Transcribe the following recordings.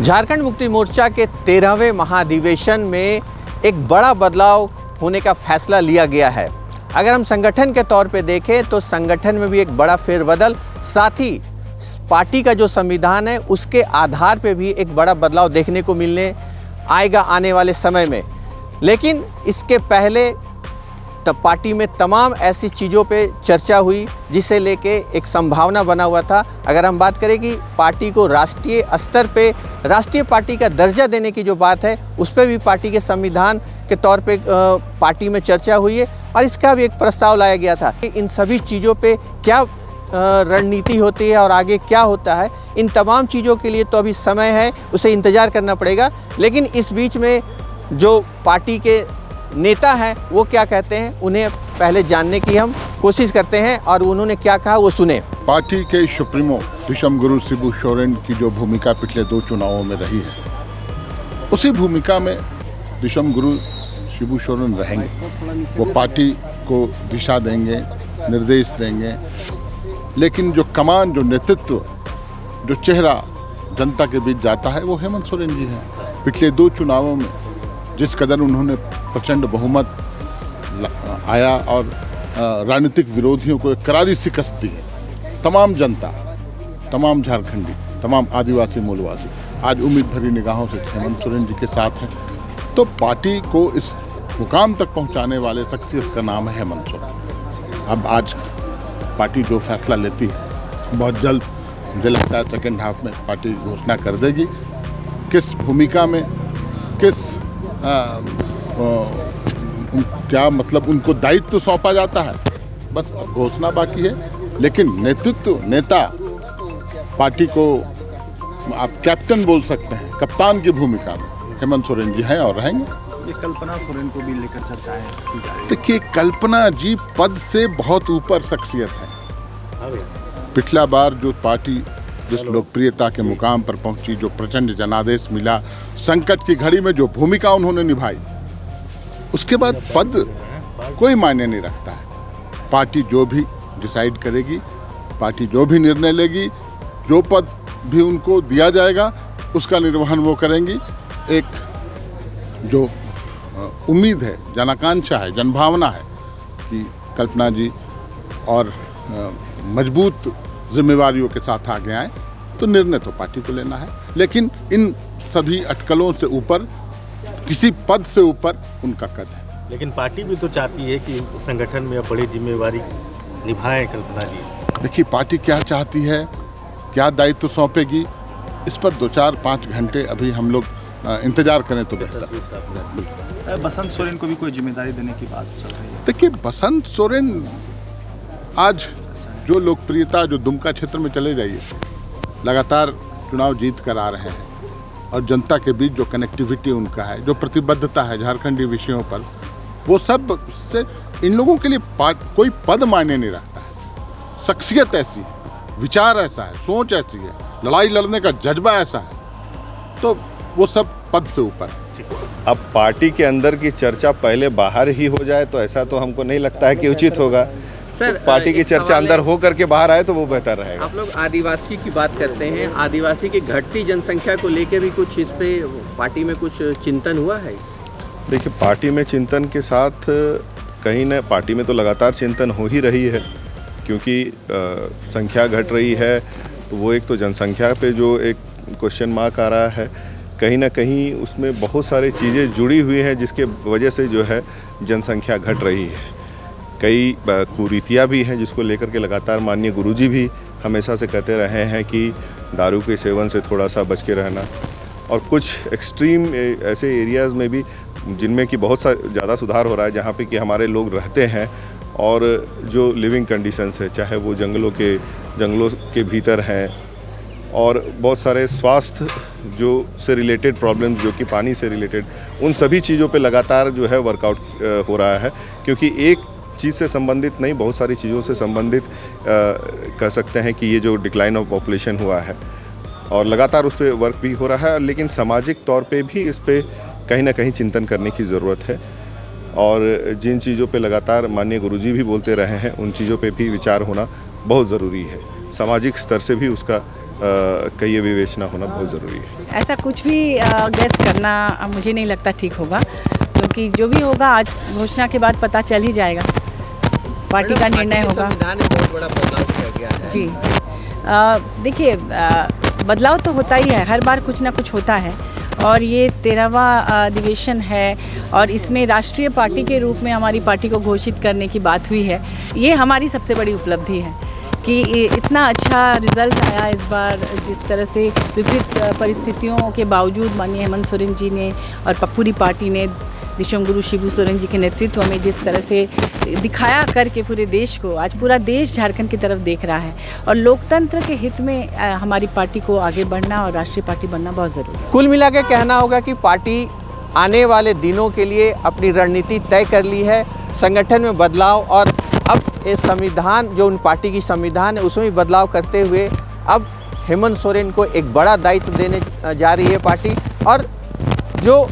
झारखंड मुक्ति मोर्चा के 13वें महाधिवेशन में एक बड़ा बदलाव होने का फैसला लिया गया है। अगर हम संगठन के तौर पे देखें तो संगठन में भी एक बड़ा फेरबदल, साथ ही पार्टी का जो संविधान है उसके आधार पे भी एक बड़ा बदलाव देखने को मिलने आएगा आने वाले समय में। लेकिन इसके पहले पार्टी में तमाम ऐसी चीज़ों पे चर्चा हुई जिसे लेके एक संभावना बना हुआ था। अगर हम बात करें कि पार्टी को राष्ट्रीय स्तर पे राष्ट्रीय पार्टी का दर्जा देने की जो बात है उस पर भी पार्टी के संविधान के तौर पे पार्टी में चर्चा हुई है और इसका भी एक प्रस्ताव लाया गया था। इन सभी चीज़ों पे क्या रणनीति होती है और आगे क्या होता है, इन तमाम चीज़ों के लिए तो अभी समय है, उसे इंतज़ार करना पड़ेगा। लेकिन इस बीच में जो पार्टी के नेता हैं वो क्या कहते हैं उन्हें पहले जानने की हम कोशिश करते हैं और उन्होंने क्या कहा वो सुने। पार्टी के सुप्रीमो दिशम गुरु शिबू सोरेन की जो भूमिका पिछले 2 चुनावों में रही है, उसी भूमिका में दिशम गुरु शिबू सोरेन रहेंगे। वो पार्टी को दिशा देंगे, निर्देश देंगे, लेकिन जो कमान, जो नेतृत्व, जो चेहरा जनता के बीच जाता है वो हेमंत सोरेन जी हैं। पिछले 2 चुनावों में जिस कदर उन्होंने प्रचंड बहुमत आया और राजनीतिक विरोधियों को एक करारी शिकस्त दी है। तमाम जनता, तमाम झारखंडी, तमाम आदिवासी मूलवासी आज उम्मीद भरी निगाहों से हेमंत सोरेन जी के साथ हैं। तो पार्टी को इस मुकाम तक पहुंचाने वाले शख्सियत का नाम है हेमंत सोरेन। अब आज पार्टी जो फैसला लेती है बहुत जल्द मुझे लगता है सेकेंड हाफ में पार्टी घोषणा कर देगी किस भूमिका में, किस क्या मतलब उनको दायित्व सौंपा जाता है, बस घोषणा बाकी है। लेकिन नेतृत्व, नेता, पार्टी को आप कैप्टन बोल सकते हैं, कप्तान की भूमिका में हेमंत सोरेन जी हैं और रहेंगे। ये कल्पना सोरेन को भी लेकर चर्चाएं की जा रही है। देखिए, कल्पना जी पद से बहुत ऊपर शख्सियत है। पिछला बार जो पार्टी जिस लोकप्रियता के मुकाम पर पहुंची, जो प्रचंड जनादेश मिला, संकट की घड़ी में जो भूमिका उन्होंने निभाई, उसके बाद पद कोई मायने नहीं रखता है। पार्टी जो भी डिसाइड करेगी, पार्टी जो भी निर्णय लेगी, जो पद भी उनको दिया जाएगा उसका निर्वहन वो करेंगी। एक जो उम्मीद है, जनाकांक्षा है, जनभावना है कि कल्पना जी और मजबूत जिम्मेवारियों के साथ आगे आए, तो निर्णय तो पार्टी को लेना है। लेकिन इन सभी अटकलों से ऊपर, किसी पद से ऊपर उनका कद है। लेकिन पार्टी भी तो चाहती है कि संगठन में बड़ी जिम्मेवारी निभाएं कल्पना जी। देखिए, पार्टी क्या चाहती है, क्या दायित्व सौंपेगी, इस पर 2-4-5 घंटे अभी हम लोग इंतजार करें तो बेहतर। बसंत सोरेन को भी कोई जिम्मेदारी देने की बात चल रही है। देखिए, बसंत सोरेन आज जो लोकप्रियता, जो दुमका क्षेत्र में चले जाइए, लगातार चुनाव जीत कर आ रहे हैं और जनता के बीच जो कनेक्टिविटी उनका है, जो प्रतिबद्धता है झारखंडी विषयों पर, वो सब से इन लोगों के लिए कोई पद मायने नहीं रखता है। शख्सियत ऐसी है, विचार ऐसा है, सोच ऐसी है, लड़ाई लड़ने का जज्बा ऐसा है, तो वो सब पद से ऊपर है। अब पार्टी के अंदर की चर्चा पहले बाहर ही हो जाए तो ऐसा तो हमको नहीं लगता है कि उचित होगा। सर, तो पार्टी की चर्चा अंदर हो करके बाहर आए तो वो बेहतर रहेगा। आप लोग आदिवासी की बात करते हैं, आदिवासी की घटती जनसंख्या को लेकर भी कुछ इस पे पार्टी में कुछ चिंतन हुआ है? देखिए, पार्टी में चिंतन के साथ कहीं न पार्टी में तो लगातार चिंतन हो ही रही है, क्योंकि संख्या घट रही है, तो वो एक तो जनसंख्या पे जो एक क्वेश्चन मार्क आ रहा है, कहीं ना कहीं उसमें बहुत सारी चीज़ें जुड़ी हुई हैं जिसके वजह से जो है जनसंख्या घट रही है। कई कुरीतियाँ भी हैं जिसको लेकर के लगातार माननीय गुरुजी भी हमेशा से कहते रहे हैं कि दारू के सेवन से थोड़ा सा बच के रहना, और कुछ एक्सट्रीम ऐसे एरियाज़ में भी जिनमें कि बहुत सा ज़्यादा सुधार हो रहा है, जहाँ पे कि हमारे लोग रहते हैं और जो लिविंग कंडीशंस है, चाहे वो जंगलों के भीतर हैं, और बहुत सारे स्वास्थ्य जो से रिलेटेड प्रॉब्लम्स, जो कि पानी से रिलेटेड, उन सभी चीज़ों पे लगातार जो है वर्कआउट हो रहा है। क्योंकि एक चीज़ से संबंधित नहीं, बहुत सारी चीज़ों से संबंधित कह सकते हैं कि ये जो डिक्लाइन ऑफ पॉपुलेशन हुआ है, और लगातार उस पर वर्क भी हो रहा है। लेकिन सामाजिक तौर पे भी इस पर कहीं ना कहीं चिंतन करने की ज़रूरत है, और जिन चीज़ों पे लगातार माननीय गुरुजी भी बोलते रहे हैं, उन चीज़ों पे भी विचार होना बहुत ज़रूरी है। सामाजिक स्तर से भी उसका का ये विवेचना होना बहुत ज़रूरी है। ऐसा कुछ भी गैस करना मुझे नहीं लगता ठीक होगा, क्योंकि जो भी होगा आज घोषणा के बाद पता चल ही जाएगा, पार्टी का निर्णय होगा। संविधान में बहुत बड़ा बदलाव किया गया है। जी देखिए, बदलाव तो होता ही है, हर बार कुछ ना कुछ होता है, और ये 13वां अधिवेशन है और इसमें राष्ट्रीय पार्टी के रूप में हमारी पार्टी को घोषित करने की बात हुई है। ये हमारी सबसे बड़ी उपलब्धि है कि इतना अच्छा रिज़ल्ट आया इस बार, जिस तरह से विपरीत परिस्थितियों के बावजूद माननीय हेमंत सोरेन जी ने और पूरी पार्टी ने दिशम गुरु शिबू सोरेन जी के नेतृत्व में जिस तरह से दिखाया करके पूरे देश को, आज पूरा देश झारखंड की तरफ देख रहा है, और लोकतंत्र के हित में हमारी पार्टी को आगे बढ़ना और राष्ट्रीय पार्टी बनना बहुत ज़रूरी है। कुल मिला के कहना होगा कि पार्टी आने वाले दिनों के लिए अपनी रणनीति तय कर ली है, संगठन में बदलाव, और अब ये संविधान जो उन पार्टी की संविधान है उसमें भी बदलाव करते हुए अब हेमंत सोरेन को एक बड़ा दायित्व देने जा रही है पार्टी, और जो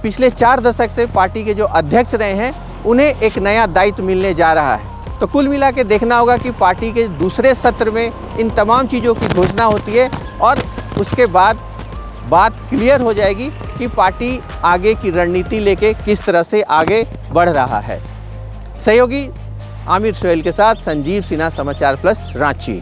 पिछले 4 दशक से पार्टी के जो अध्यक्ष रहे हैं उन्हें एक नया दायित्व मिलने जा रहा है। तो कुल मिला के देखना होगा कि पार्टी के दूसरे सत्र में इन तमाम चीज़ों की घोषणा होती है और उसके बाद बात क्लियर हो जाएगी कि पार्टी आगे की रणनीति लेके किस तरह से आगे बढ़ रहा है। सहयोगी आमिर सोहेल के साथ संजीव सिन्हा, समाचार प्लस, रांची।